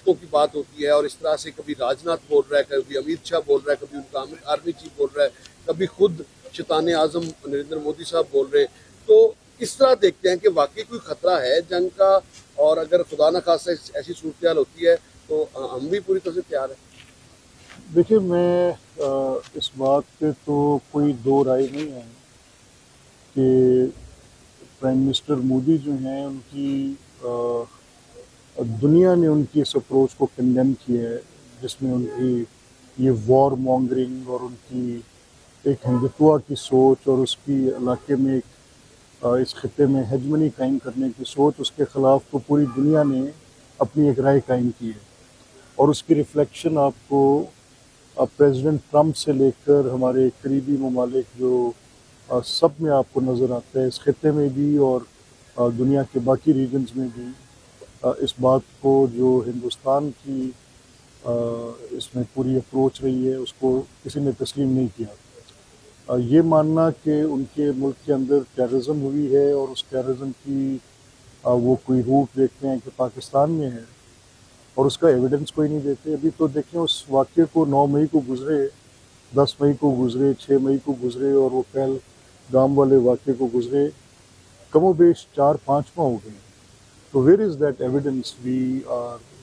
دشکوں کی بات ہوتی ہے اور اس طرح سے کبھی راجناتھ بول رہا ہے, کبھی امت شاہ بول رہا ہے, کبھی ان کا آرمی چیف بول رہا ہے, کبھی خود شیطان اعظم نریندر مودی صاحب بول رہے ہیں. تو اس طرح دیکھتے ہیں کہ واقعی کوئی خطرہ ہے جنگ کا, اور اگر خدا نہ خواستہ ایسی صورتحال ہوتی ہے تو ہم بھی پوری طرح سے تیار ہیں. دیکھیے, میں اس بات پہ تو کوئی دو رائے نہیں ہے کہ پرائم منسٹر مودی جو ہیں ان کی دنیا نے ان کی اس اپروچ کو کنڈیم کیا ہے, جس میں ان کی یہ وار مونگرنگ اور ان کی ایک ہندوتوا کی سوچ اور اس کی علاقے میں ایک اس خطے میں ہیجمنی قائم کرنے کی سوچ, اس کے خلاف تو پوری دنیا نے اپنی ایک رائے قائم کی ہے. اور اس کی ریفلیکشن آپ کو پریزیڈنٹ ٹرمپ سے لے کر ہمارے قریبی ممالک جو سب میں آپ کو نظر آتا ہے, اس خطے میں بھی اور دنیا کے باقی ریجنز میں بھی. اس بات کو جو ہندوستان کی اس میں پوری اپروچ رہی ہے, اس کو کسی نے تسلیم نہیں کیا. یہ ماننا کہ ان کے ملک کے اندر ٹیررزم ہوئی ہے اور اس ٹیررزم کی وہ کوئی روٹ دیکھتے ہیں کہ پاکستان میں ہے اور اس کا ایویڈنس کوئی نہیں دیتے. ابھی تو دیکھیں اس واقعے کو 9 مئی کو گزرے, 10 مئی کو گزرے, 6 مئی کو گزرے, اور وہ پہل گام والے واقعے کو گزرے, کم و بیش 4-5 ماہ ہو گئے. تو where is that evidence? We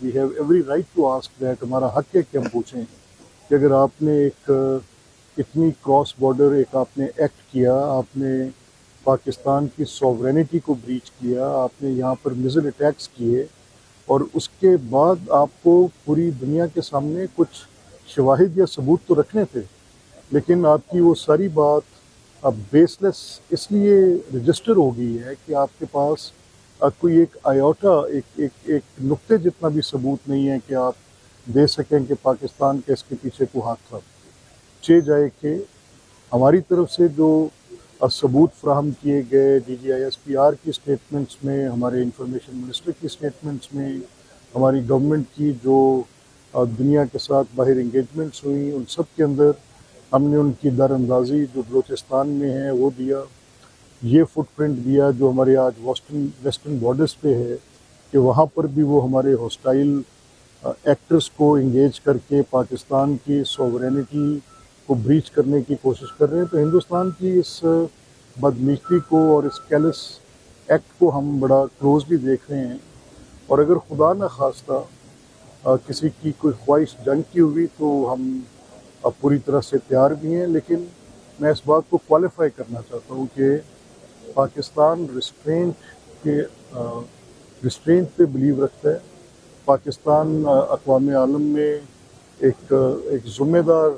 have every right to ask that. ہمارا حق ہے کہ ہم پوچھیں کہ اگر آپ نے ایک اتنی کراس بارڈر ایک آپ نے ایکٹ کیا, آپ نے پاکستان کی سوورینٹی کو بریچ کیا, آپ نے یہاں پر میزل اٹیکس کیے, اور اس کے بعد آپ کو پوری دنیا کے سامنے کچھ شواہد یا ثبوت تو رکھنے تھے, لیکن آپ کی وہ ساری بات اب بیس لیس اس لیے رجسٹر ہو گئی ہے کہ آپ کے پاس کوئی ایک آیوٹا ایک نقطے جتنا بھی ثبوت نہیں ہے کہ آپ دے سکیں کہ پاکستان کے اس کے پیچھے کو ہاتھ تھا. چہ جائے کہ ہماری طرف سے جو ثبوت فراہم کیے گئے DGISPR کی اسٹیٹمنٹس میں, ہمارے انفارمیشن منسٹر کی اسٹیٹمنٹس میں, ہماری گورنمنٹ کی جو دنیا کے ساتھ باہر انگیجمنٹس ہوئیں, ان سب کے اندر ہم نے ان کی در اندازی جو بلوچستان میں ہے وہ دیا. یہ فٹ پرنٹ دیا جو ہمارے آج ویسٹرن بارڈرز پہ ہے کہ وہاں پر بھی وہ ہمارے ہاسٹائل ایکٹرز کو انگیج کر کے پاکستان کی سوورینٹی کو بریچ کرنے کی کوشش کر رہے ہیں. تو ہندوستان کی اس بدمعیشی کو اور اس کیلس ایکٹ کو ہم بڑا کلوزلی دیکھ رہے ہیں. اور اگر خدا نہ خواستہ کسی کی کوئی خواہش جنگ کی ہوئی تو ہم پوری طرح سے تیار بھی ہیں, لیکن میں اس بات کو کوالیفائی کرنا چاہتا ہوں کہ پاکستان ریسٹرینٹ پہ بلیو رکھتا ہے. پاکستان اقوام عالم میں ایک ذمہ دار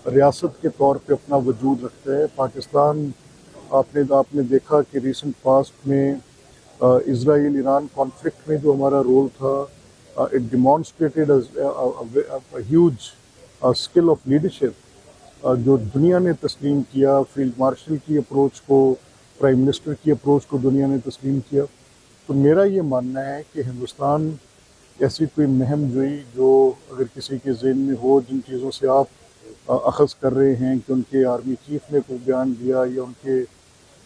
ریاست کے طور پہ اپنا وجود رکھتا ہے. پاکستان آپ نے دیکھا کہ ریسنٹ پاسٹ میں اسرائیل ایران کانفلکٹ میں جو ہمارا رول تھا, it demonstrated huge skill of leadership جو دنیا نے تسلیم کیا. فیلڈ مارشل کی اپروچ کو, پرائم منسٹر کی اپروچ کو دنیا نے تسلیم کیا. تو میرا یہ ماننا ہے کہ ہندوستان ایسی کوئی مہم جوئی جو اگر کسی کے ذہن میں ہو, جن چیزوں سے آپ اخذ کر رہے ہیں کہ ان کے آرمی چیف نے کوئی بیان دیا یا ان کے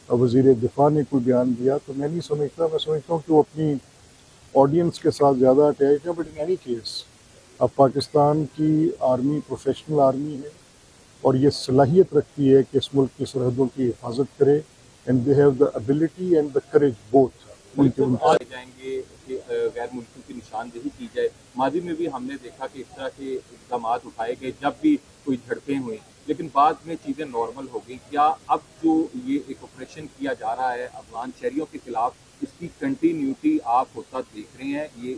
وزیر دفاع نے کوئی بیان دیا, تو میں نہیں سمجھتا. میں سمجھتا ہوں کہ وہ اپنی آڈینس کے ساتھ زیادہ اٹیچ ہے. بٹ ان اینی کیس اب پاکستان کی آرمی پروفیشنل آرمی ہے اور یہ صلاحیت رکھتی ہے کہ اس ملک کی سرحدوں کی حفاظت کرے, and they have the ability and the courage both. جائیں گے کہ غیر ملکیوں کی نشاندہی کی جائے. ماضی میں بھی ہم نے دیکھا کہ اس طرح کے اقدامات اٹھائے گئے جب بھی کوئی جھڑپیں ہوئیں, لیکن بعد میں چیزیں نارمل ہو گئیں. کیا اب جو یہ ایک آپریشن کیا جا رہا ہے افغان شہریوں کے خلاف, اس کی کنٹینیوٹی آپ ہوتا دیکھ رہے ہیں؟ یہ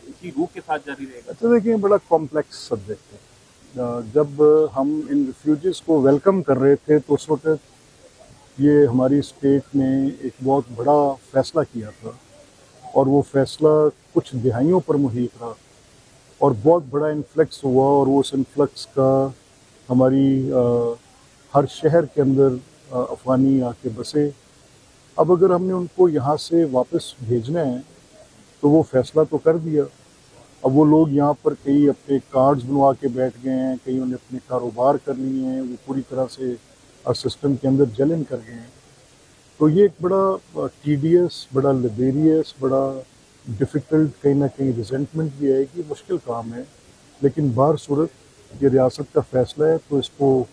اسی روح کے ساتھ جاری رہے گا؟ اچھا دیکھیں, بڑا کمپلیکس سبجیکٹ ہے. جب ہم ان ریفیوجیز کو ویلکم کر رہے تھے تو اس وقت یہ ہماری اسٹیٹ نے ایک بہت بڑا فیصلہ کیا تھا, اور وہ فیصلہ کچھ دہائیوں پر محیط رہا اور بہت بڑا انفلکس ہوا, اور وہ اس انفلکس کا ہماری ہر شہر کے اندر افغانی آ کے بسے. اب اگر ہم نے ان کو یہاں سے واپس بھیجنا ہے تو وہ فیصلہ تو کر دیا. اب وہ لوگ یہاں پر کئی اپنے کارڈز بنوا کے بیٹھ گئے ہیں, کئی انہیں اپنے کاروبار کر لیے ہیں, وہ پوری طرح سے سسٹم کے اندر جلن کر گئے ہیں. تو یہ ایک بڑا ٹیڈیس, بڑا لیبیریس, بڑا ڈفیکلٹ کہیں نہ کہیں ریزنٹمنٹ بھی آئے گی، مشکل کام ہے، لیکن بہر صورت یہ ریاست کا فیصلہ ہے، تو اس کو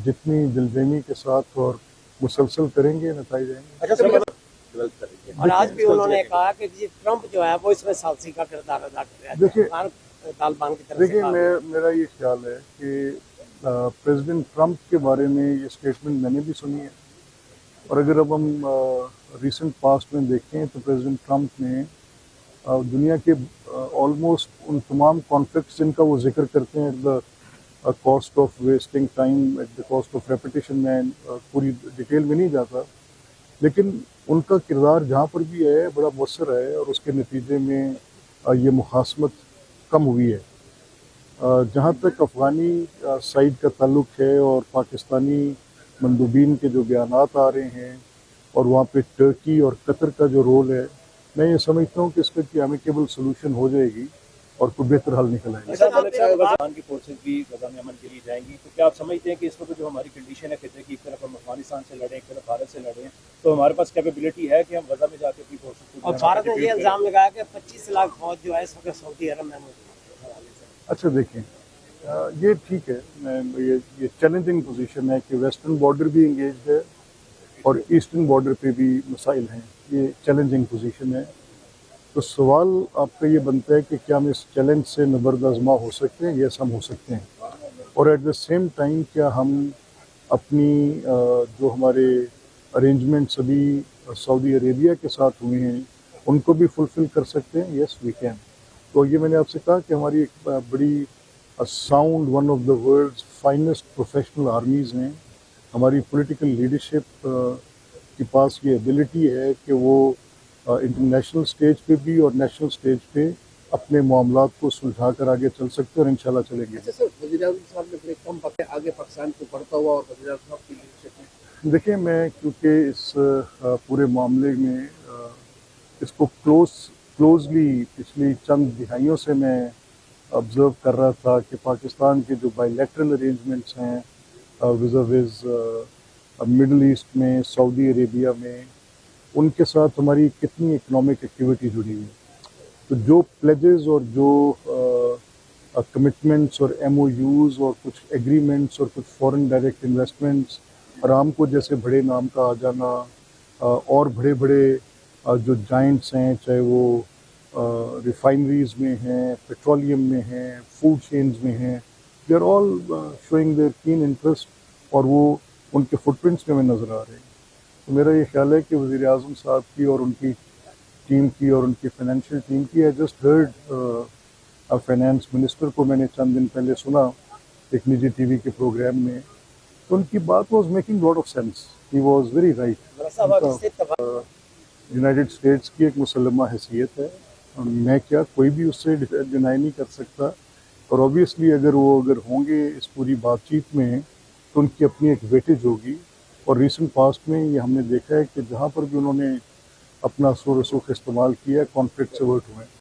جتنی دلجمی کے ساتھ اور مسلسل کریں گے نتائج آئیں گے۔ اچھا سر، اور آج بھی انہوں نے کہا کہ جی ٹرمپ جو ہے وہ اس میں ثالثی کا کردار ادا کر رہا ہے، دیکھیے- طالبان کی طرف سے دیکھیے کہا گیا۔ میرا یہ خیال ہے کہ پریزیڈنٹ ٹرمپ کے بارے میں یہ اسٹیٹمنٹ میں نے بھی سنی ہے، اور اگر اب ہم ریسنٹ پاسٹ میں دیکھیں تو پریزیڈنٹ ٹرمپ نے دنیا کے آلموسٹ ان تمام کانفلکٹس جن کا وہ ذکر کرتے ہیں، at the cost of wasting time, at the cost of repetition, میں پوری ڈیٹیل میں نہیں جاتا، لیکن ان کا کردار جہاں پر بھی ہے بڑا مؤثر ہے، اور اس کے نتیجے میں یہ مخاصمت کم ہوئی ہے۔ جہاں تک افغانی سائڈ کا تعلق ہے اور پاکستانی مندوبین کے جو بیانات آ رہے ہیں، اور وہاں پہ ٹرکی اور قطر کا جو رول ہے، میں یہ سمجھتا ہوں کہ اس کا کوئی ایمیکیبل سولوشن ہو جائے گی اور کوئی بہتر حل نکل آئے گا۔ پاکستان کی فورسز بھی غزہ میں امن کے لیے جائیں گی، تو کیا آپ سمجھتے ہیں کہ اس وقت جو ہماری کنڈیشن ہے خطے کی، ایک طرف ہم افغانستان سے لڑیں، ایک طرف بھارت سے لڑیں، تو ہمارے پاس کیپیبلٹی ہے کہ ہم غزہ میں جا کے اپنی فورسز کو اور بھارت نے یہ الزام لگایا کہ 25 لاکھ فوج جو ہے اس وقت سعودی عرب میں موجود ہے۔ اچھا دیکھیں، یہ ٹھیک ہے، یہ چیلنجنگ پوزیشن ہے کہ ویسٹرن بارڈر بھی انگیجڈ ہے اور ایسٹرن بارڈر پہ بھی مسائل ہیں، یہ چیلنجنگ پوزیشن ہے۔ تو سوال آپ کا یہ بنتا ہے کہ کیا ہم اس چیلنج سے نبرد ہو سکتے ہیں؟ یس، ہم ہو سکتے ہیں، اور ایٹ دا سیم ٹائم کیا ہم اپنی جو ہمارے ارینجمنٹس ابھی سعودی عربیہ کے ساتھ ہوئے ہیں ان کو بھی فلفل کر سکتے ہیں؟ یس وی کین۔ تو یہ میں نے آپ سے کہا کہ ہماری ایک بڑی sound, one of the world's finest professional armies ہیں۔ ہماری پولیٹیکل لیڈرشپ کے پاس یہ ایبلٹی ہے کہ وہ انٹرنیشنل سٹیج پہ بھی اور نیشنل سٹیج پہ اپنے معاملات کو سلجھا کر آگے چل سکتے ہیں، اور انشاءاللہ چلیں گے۔ اچھا سر، وزیر اعظم صاحب نے بڑے کم وقت میں آگے پاکستان کو بڑھتا ہوا اور وزیر اعظم صاحب کی لیڈرشپ میں دیکھیں، میں کیونکہ اس پورے معاملے میں اس کو کلوزلی پچھلی چند دہائیوں سے میں آبزرو کر رہا تھا کہ پاکستان کے جو بائی لیٹرل ارینجمنٹس ہیں وز مڈل ایسٹ میں، سعودی عربیہ میں، ان کے ساتھ ہماری کتنی اکنامک ایکٹیویٹی جڑی ہوئی ہے۔ تو جو پلیجز اور جو کمٹمنٹس اور ایم او یوز اور کچھ ایگریمنٹس اور کچھ فورن ڈائریکٹ انویسٹمنٹس، آرام کو جیسے بڑے نام کا آ جانا، اور بڑے بڑے جو جائنٹس ہیں، چاہے وہ ریفائنریز میں ہیں، پیٹرولیم میں ہیں، فوڈ چینز میں ہیں، they are all showing their keen interest, اور وہ ان کے فٹ پرنٹس میں نظر آ رہے ہیں۔ تو میرا یہ خیال ہے کہ وزیر اعظم صاحب کی اور ان کی ٹیم کی اور ان کی فائنینشیل ٹیم کی، I just heard finance minister کو میں نے چند دن پہلے سنا ایک نجی ٹی وی کے پروگرام میں، تو ان کی بات was making lot of sense, he was very right. United States کی ایک مسلمہ حیثیت ہے، میں کیا، کوئی بھی اس سے ڈینائی نہیں کر سکتا، اور اوبیسلی اگر ہوں گے اس پوری بات چیت میں تو ان کی اپنی ایک ویٹیج ہوگی، اور ریسنٹ پاسٹ میں یہ ہم نے دیکھا ہے کہ جہاں پر بھی انہوں نے اپنا سور و سوخ استعمال کیا، کانفلکٹ سے ورٹ ہوئے ہیں۔